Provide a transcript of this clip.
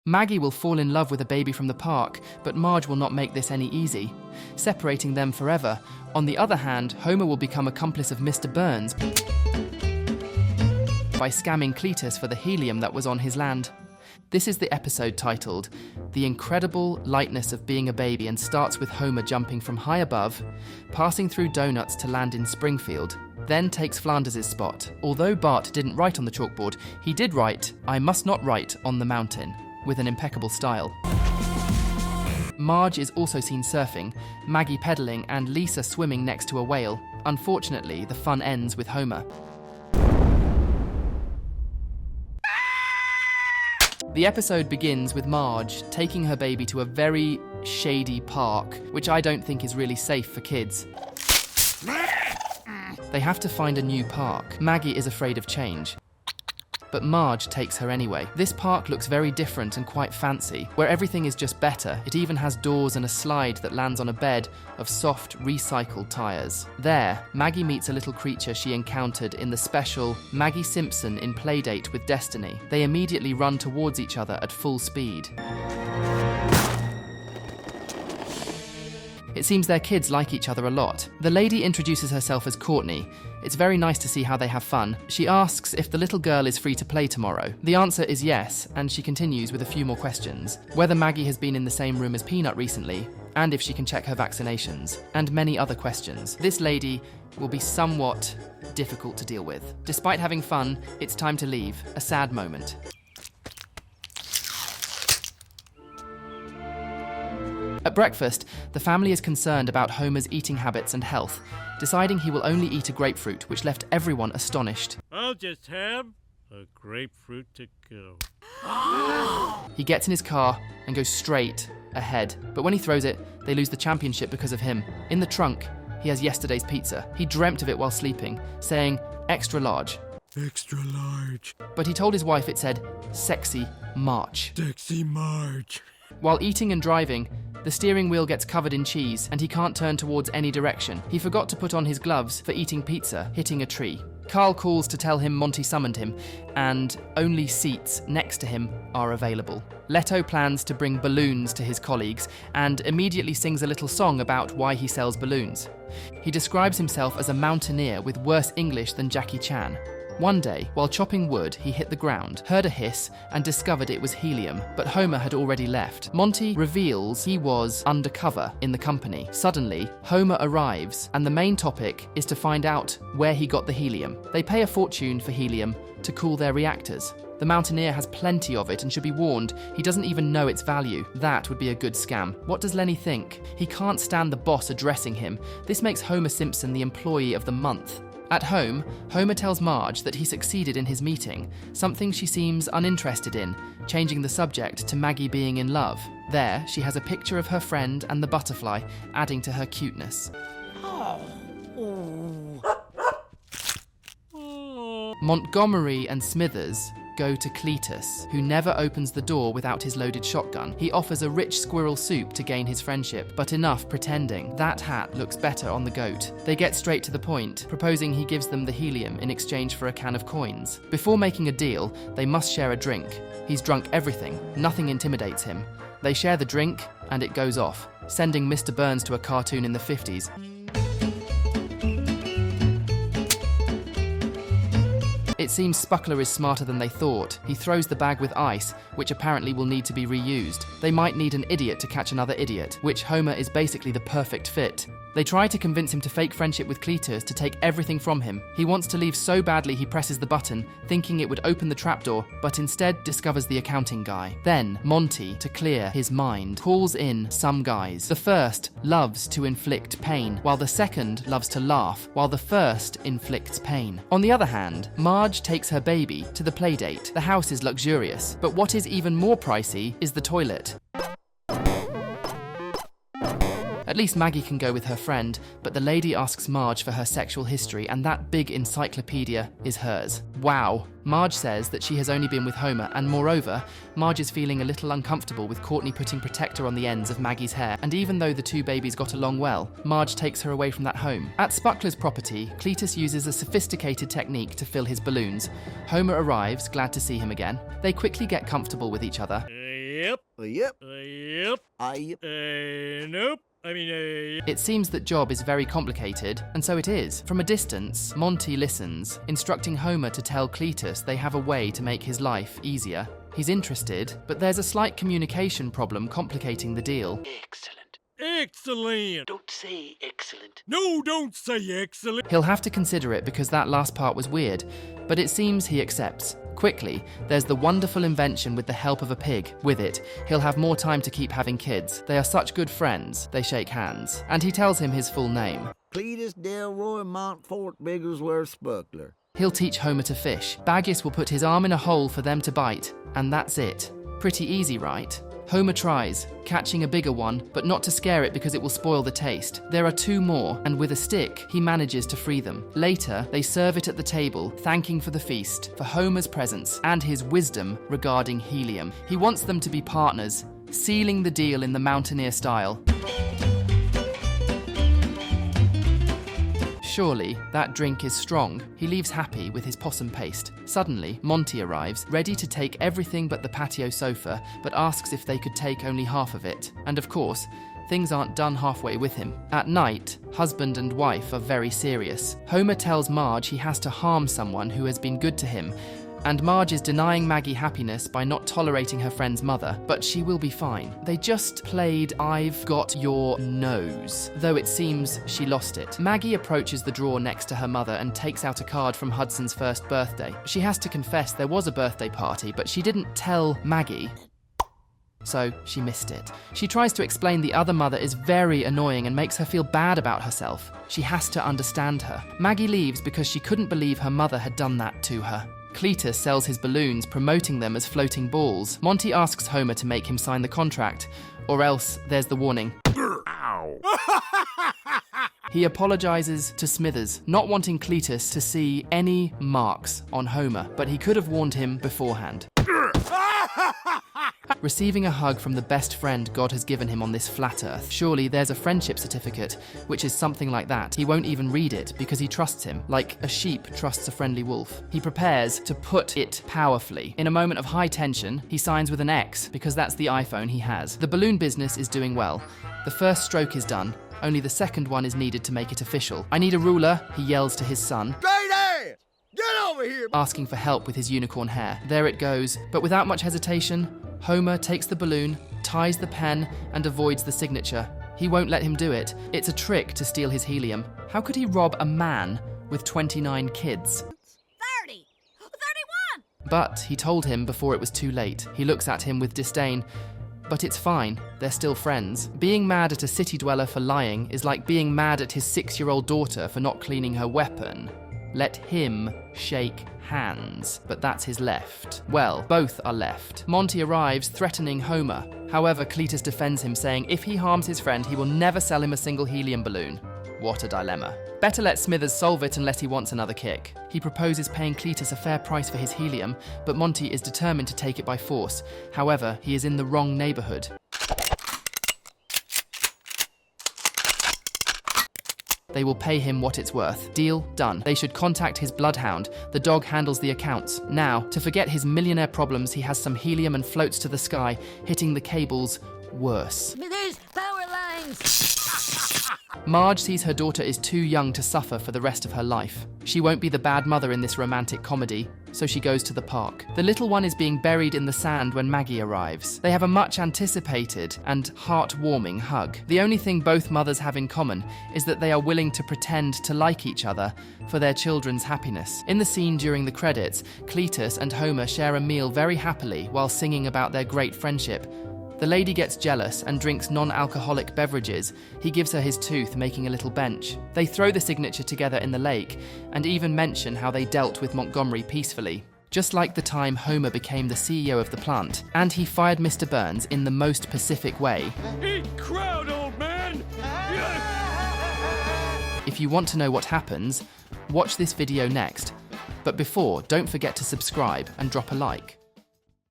Maggie will fall in love with a baby from the park, but Marge will not make this any easy, separating them forever. On the other hand, Homer will become accomplice of Mr. Burns by scamming Cletus for the helium that was on his land. This is the episode titled The Incredible Lightness of Being a Baby, and starts with Homer jumping from high above, passing through donuts to land in Springfield, then takes Flanders' spot. Although Bart didn't write on the chalkboard, he did write, "I must not write on the mountain," with an impeccable style. Marge is also seen surfing, Maggie pedaling, and Lisa swimming next to a whale. Unfortunately, the fun ends with Homer. The episode begins with Marge taking her baby to a very shady park, which I don't think is really safe for kids. They have to find a new park. Maggie is afraid of change, but Marge takes her anyway. This park looks very different and quite fancy, where everything is just better. It even has doors and a slide that lands on a bed of soft, recycled tires. There, Maggie meets a little creature she encountered in the special Maggie Simpson in Playdate with Destiny. They immediately run towards each other at full speed. It seems their kids like each other a lot. The lady introduces herself as Courtney. It's very nice to see how they have fun. She asks if the little girl is free to play tomorrow. The answer is yes, and she continues with a few more questions. Whether Maggie has been in the same room as Peanut recently, and if she can check her vaccinations, and many other questions. This lady will be somewhat difficult to deal with. Despite having fun, it's time to leave. A sad moment. At breakfast, the family is concerned about Homer's eating habits and health, deciding he will only eat a grapefruit, which left everyone astonished. I'll just have a grapefruit to go. He gets in his car and goes straight ahead, but when he throws it, they lose the championship because of him. In the trunk, he has yesterday's pizza. He dreamt of it while sleeping, saying, "Extra large." Extra large. But he told his wife it said, "Sexy March." Sexy Marge. While eating and driving, the steering wheel gets covered in cheese and he can't turn towards any direction. He forgot to put on his gloves for eating pizza, hitting a tree. Carl calls to tell him Monty summoned him, and only seats next to him are available. Leto plans to bring balloons to his colleagues and immediately sings a little song about why he sells balloons. He describes himself as a mountaineer with worse English than Jackie Chan. One day, while chopping wood, he hit the ground, heard a hiss, and discovered it was helium, but Homer had already left. Monty reveals he was undercover in the company. Suddenly, Homer arrives, and the main topic is to find out where he got the helium. They pay a fortune for helium to cool their reactors. The mountaineer has plenty of it and should be warned, he doesn't even know its value. That would be a good scam. What does Lenny think? He can't stand the boss addressing him. This makes Homer Simpson the employee of the month. At home, Homer tells Marge that he succeeded in his meeting, something she seems uninterested in, changing the subject to Maggie being in love. There, she has a picture of her friend and the butterfly, adding to her cuteness. Montgomery and Smithers go to Cletus, who never opens the door without his loaded shotgun. He offers a rich squirrel soup to gain his friendship, but enough pretending. That hat looks better on the goat. They get straight to the point, proposing he gives them the helium in exchange for a can of coins. Before making a deal, they must share a drink. He's drunk everything. Nothing intimidates him. They share the drink, and it goes off, sending Mr. Burns to a cartoon in the 50s. It seems Spuckler is smarter than they thought. He throws the bag with ice, which apparently will need to be reused. They might need an idiot to catch another idiot, which Homer is basically the perfect fit. They try to convince him to fake friendship with Cletus to take everything from him. He wants to leave so badly he presses the button, thinking it would open the trapdoor, but instead discovers the accounting guy. Then, Monty, to clear his mind, calls in some guys. The first loves to inflict pain, while the second loves to laugh, while the first inflicts pain. On the other hand, Marge takes her baby to the playdate. The house is luxurious, but what is even more pricey is the toilet. At least Maggie can go with her friend, but the lady asks Marge for her sexual history, and that big encyclopedia is hers. Wow. Marge says that she has only been with Homer, and moreover, Marge is feeling a little uncomfortable with Courtney putting protector on the ends of Maggie's hair, and even though the two babies got along well, Marge takes her away from that home. At Spuckler's property, Cletus uses a sophisticated technique to fill his balloons. Homer arrives, glad to see him again. They quickly get comfortable with each other. Yep. Yep. Yep. Yep. Nope. I mean, It seems that Job is very complicated, and so it is. From a distance, Monty listens, instructing Homer to tell Cletus they have a way to make his life easier. He's interested, but there's a slight communication problem complicating the deal. Excellent. excellent. Don't say excellent. No, don't say excellent. He'll have to consider it because that last part was weird, but it seems he accepts. Quickly, there's the wonderful invention with the help of a pig. With it, he'll have more time to keep having kids. They are such good friends. They shake hands. And he tells him his full name. Cletus Delroy Montfort Bigglesworth Spuckler. He'll teach Homer to fish. Baggis will put his arm in a hole for them to bite. And that's it. Pretty easy, right? Homer tries, catching a bigger one, but not to scare it because it will spoil the taste. There are two more, and with a stick, he manages to free them. Later, they serve it at the table, thanking for the feast, for Homer's presence, and his wisdom regarding helium. He wants them to be partners, sealing the deal in the mountaineer style. Surely, that drink is strong. He leaves happy with his possum paste. Suddenly, Monty arrives, ready to take everything but the patio sofa, but asks if they could take only half of it. And of course, things aren't done halfway with him. At night, husband and wife are very serious. Homer tells Marge he has to harm someone who has been good to him, and Marge is denying Maggie happiness by not tolerating her friend's mother, but she will be fine. They just played I've got your nose, though it seems she lost it. Maggie approaches the drawer next to her mother and takes out a card from Hudson's first birthday. She has to confess there was a birthday party, but she didn't tell Maggie, so she missed it. She tries to explain the other mother is very annoying and makes her feel bad about herself. She has to understand her. Maggie leaves because she couldn't believe her mother had done that to her. Cletus sells his balloons, promoting them as floating balls. Monty asks Homer to make him sign the contract, or else there's the warning. Ow. He apologizes to Smithers, not wanting Cletus to see any marks on Homer, but he could have warned him beforehand. Receiving a hug from the best friend God has given him on this flat earth. Surely there's a friendship certificate, which is something like that. He won't even read it because he trusts him, like a sheep trusts a friendly wolf. He prepares to put it powerfully. In a moment of high tension, he signs with an X because that's the iPhone he has. The balloon business is doing well. The first stroke is done. Only the second one is needed to make it official. I need a ruler, he yells to his son. Great ass! Get over here! Asking for help with his unicorn hair. There it goes, but without much hesitation, Homer takes the balloon, ties the pen, and avoids the signature. He won't let him do it. It's a trick to steal his helium. How could he rob a man with 29 kids? 30! 31! But he told him before it was too late. He looks at him with disdain. But it's fine, they're still friends. Being mad at a city dweller for lying is like being mad at his 6-year-old daughter for not cleaning her weapon. Let him shake hands, but that's his left. Well, both are left. Monty arrives, threatening Homer. However, Cletus defends him, saying if he harms his friend, he will never sell him a single helium balloon. What a dilemma. Better let Smithers solve it unless he wants another kick. He proposes paying Cletus a fair price for his helium, but Monty is determined to take it by force. However, he is in the wrong neighborhood. They will pay him what it's worth. Deal done. They should contact his bloodhound. The dog handles the accounts. Now, to forget his millionaire problems, he has some helium and floats to the sky, hitting the cables worse. Smithers, power lines! Marge sees her daughter is too young to suffer for the rest of her life. She won't be the bad mother in this romantic comedy, so she goes to the park. The little one is being buried in the sand when Maggie arrives. They have a much anticipated and heartwarming hug. The only thing both mothers have in common is that they are willing to pretend to like each other for their children's happiness. In the scene during the credits, Cletus and Homer share a meal very happily while singing about their great friendship. The lady gets jealous and drinks non-alcoholic beverages. He gives her his tooth, making a little bench. They throw the signature together in the lake and even mention how they dealt with Montgomery peacefully. Just like the time Homer became the CEO of the plant, and he fired Mr. Burns in the most pacific way. Eat crowd, old man! If you want to know what happens, watch this video next. But before, don't forget to subscribe and drop a like.